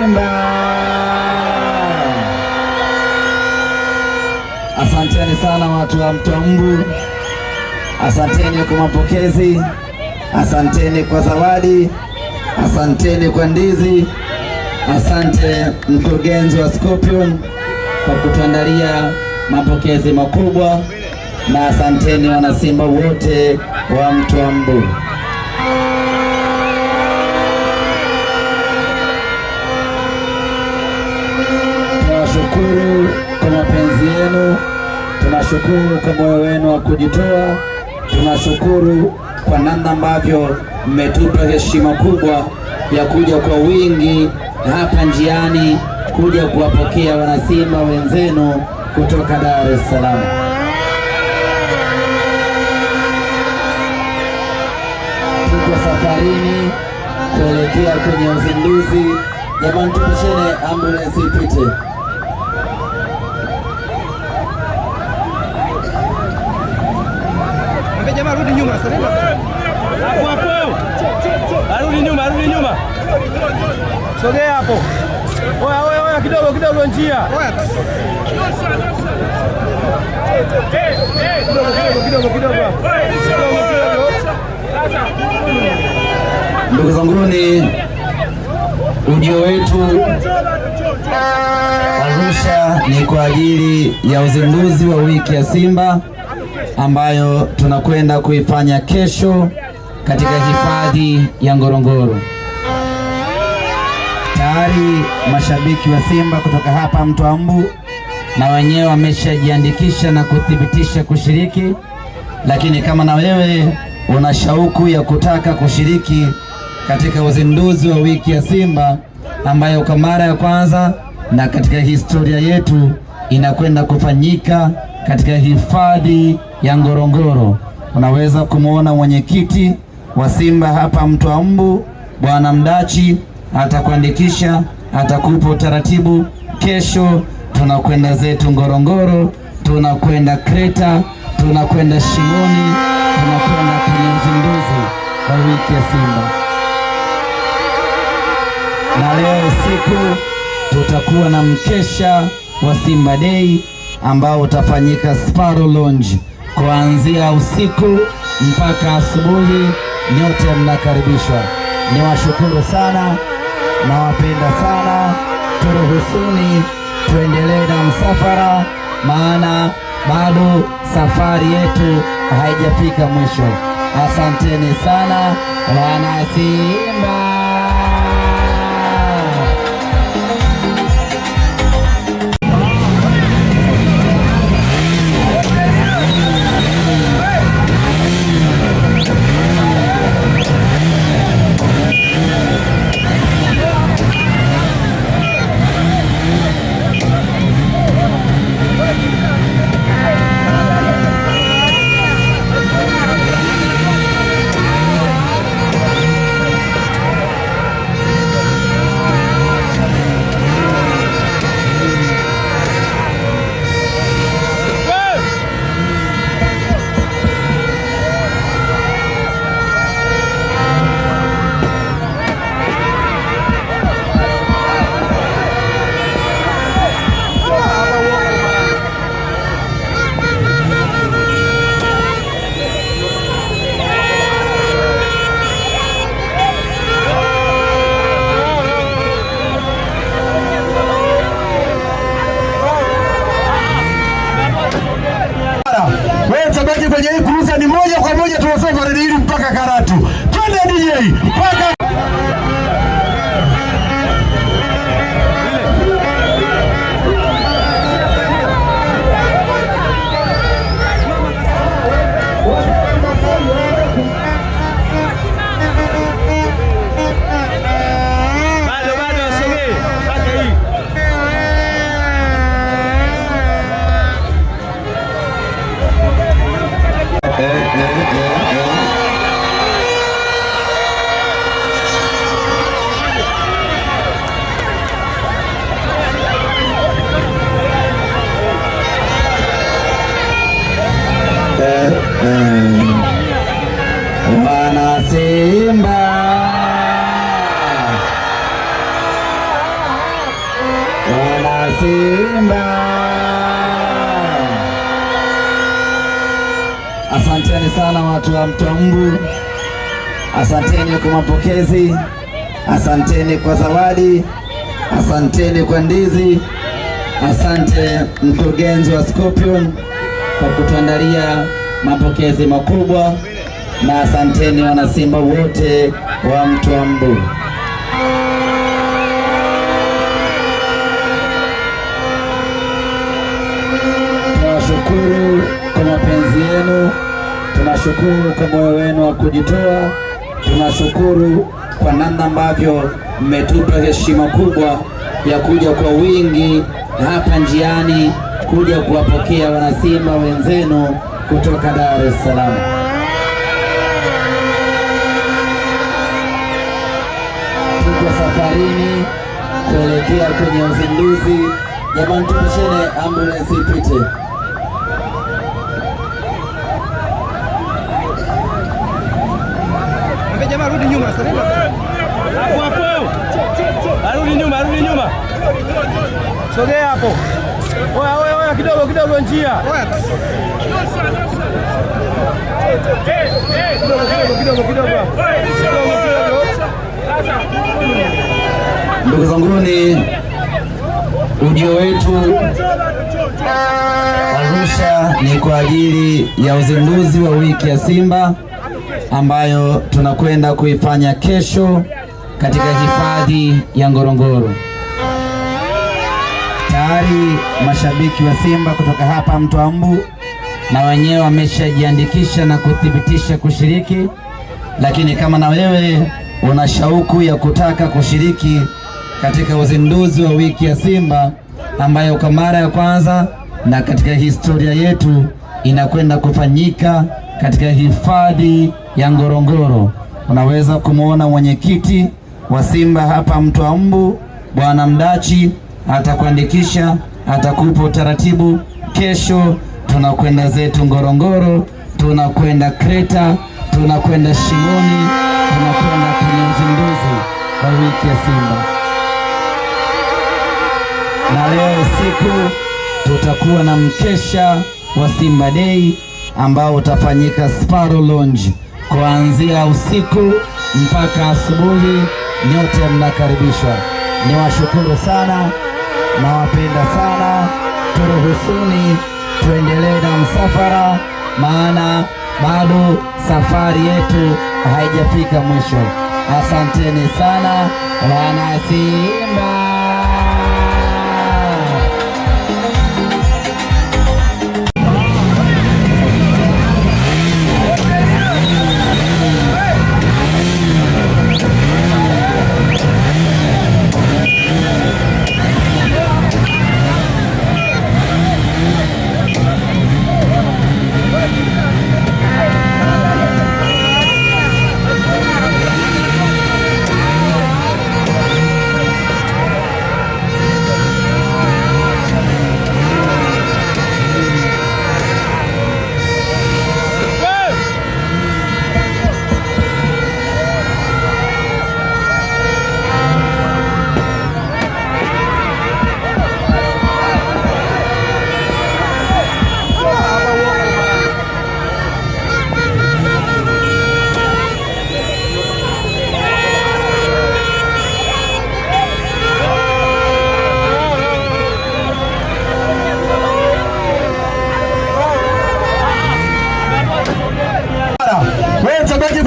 Simba. Asanteni sana watu wa Mtwambu, asanteni kwa mapokezi, asanteni kwa zawadi, asanteni kwa ndizi, asante mkurugenzi wa Scorpion kwa kutuandalia mapokezi makubwa, na asanteni wanasimba wote wa Mtwambu. Tunashukuru kwa mapenzi yenu, tunashukuru kwa moyo wenu wa kujitoa, tunashukuru kwa namna ambavyo mmetupa heshima kubwa ya kuja kwa wingi hapa njiani kuja kuwapokea wanasimba wenzenu kutoka Dar es Salaam. Tuko safarini kuelekea kwenye uzinduzi. Jamani, tupishene ambulance ipite. Jamaa rudi nyuma sasa. Hapo hapo. Arudi nyuma. Sogea hapo. Oya kidogo njia. Oya. Kidogo. Ndugu zanguni, ujio wetu Arusha ni kwa ajili ya uzinduzi wa wiki ya Simba ambayo tunakwenda kuifanya kesho katika hifadhi ya Ngorongoro. Tayari mashabiki wa Simba kutoka hapa Mtwambu na wenyewe wameshajiandikisha na kuthibitisha kushiriki, lakini kama na wewe una shauku ya kutaka kushiriki katika uzinduzi wa wiki ya Simba ambayo kwa mara ya kwanza na katika historia yetu inakwenda kufanyika katika hifadhi ya Ngorongoro, unaweza kumwona mwenyekiti wa Simba hapa Mtwambu Bwana Mdachi atakuandikisha, atakupa utaratibu. Kesho tunakwenda zetu Ngorongoro, tunakwenda Kreta, tunakwenda Shimoni, tunakwenda kwenye uzinduzi wa wiki ya Simba. Na leo usiku tutakuwa na mkesha wa Simba Day ambao utafanyika Sparrow Lounge kuanzia usiku mpaka asubuhi. Nyote mnakaribishwa. Niwashukuru sana, nawapenda sana. Turuhusuni tuendelee na msafara, maana bado safari yetu haijafika mwisho. Asanteni sana wana Simba. Kwenye hii kurusa ni moja kwa moja tunasoma redi hili mpaka Karatu. Twende DJ mpaka wana Simba. Simba. Asanteni sana watu wa Mtombu, asanteni kwa mapokezi, asanteni kwa zawadi, asanteni kwa ndizi, asante mkurugenzi wa Scorpion kwa kutuandalia mapokezi makubwa, na asanteni wanasimba wote wa Mtombu. Tunashukuru kwa mapenzi yenu, tunashukuru kwa moyo wenu wa kujitoa, tunashukuru kwa namna ambavyo mmetupa heshima kubwa ya kuja kwa wingi hapa njiani kuja kuwapokea wanasimba wenzenu kutoka Dar es Salaam. Tuko safarini kuelekea kwenye uzinduzi. Jamani, tupishene ambulance ipite. Jamaa rudi nyuma sasa. Hapo. Arudi nyuma. Sogea hapo. Oya kidogo njia. Kidogo. Ndugu zanguni, ujio wetu Arusha ni kwa ajili ya uzinduzi wa wiki ya Simba ambayo tunakwenda kuifanya kesho katika hifadhi ya Ngorongoro. Tayari mashabiki wa Simba kutoka hapa Mtombu na wenyewe wameshajiandikisha na kuthibitisha kushiriki, lakini kama na wewe una shauku ya kutaka kushiriki katika uzinduzi wa wiki ya Simba ambayo kwa mara ya kwanza na katika historia yetu inakwenda kufanyika katika hifadhi ya Ngorongoro, unaweza kumwona mwenyekiti wa Simba hapa Mtombu Bwana Mdachi atakuandikisha, atakupa utaratibu. Kesho tunakwenda zetu Ngorongoro, tunakwenda Kreta, tunakwenda Shimoni, tunakwenda kwenye uzinduzi wa wiki ya Simba. Na leo usiku tutakuwa na mkesha wa Simba Day ambao utafanyika Sparrow Lounge kuanzia usiku mpaka asubuhi. Nyote mnakaribishwa. Niwashukuru sana, nawapenda sana. Turuhusuni tuendelee na msafara, maana bado safari yetu haijafika mwisho. Asanteni sana wana Simba.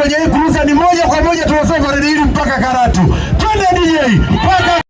Kwenye hii kurusa ni moja kwa moja tunasoma redi hili mpaka Karatu. Twende DJ.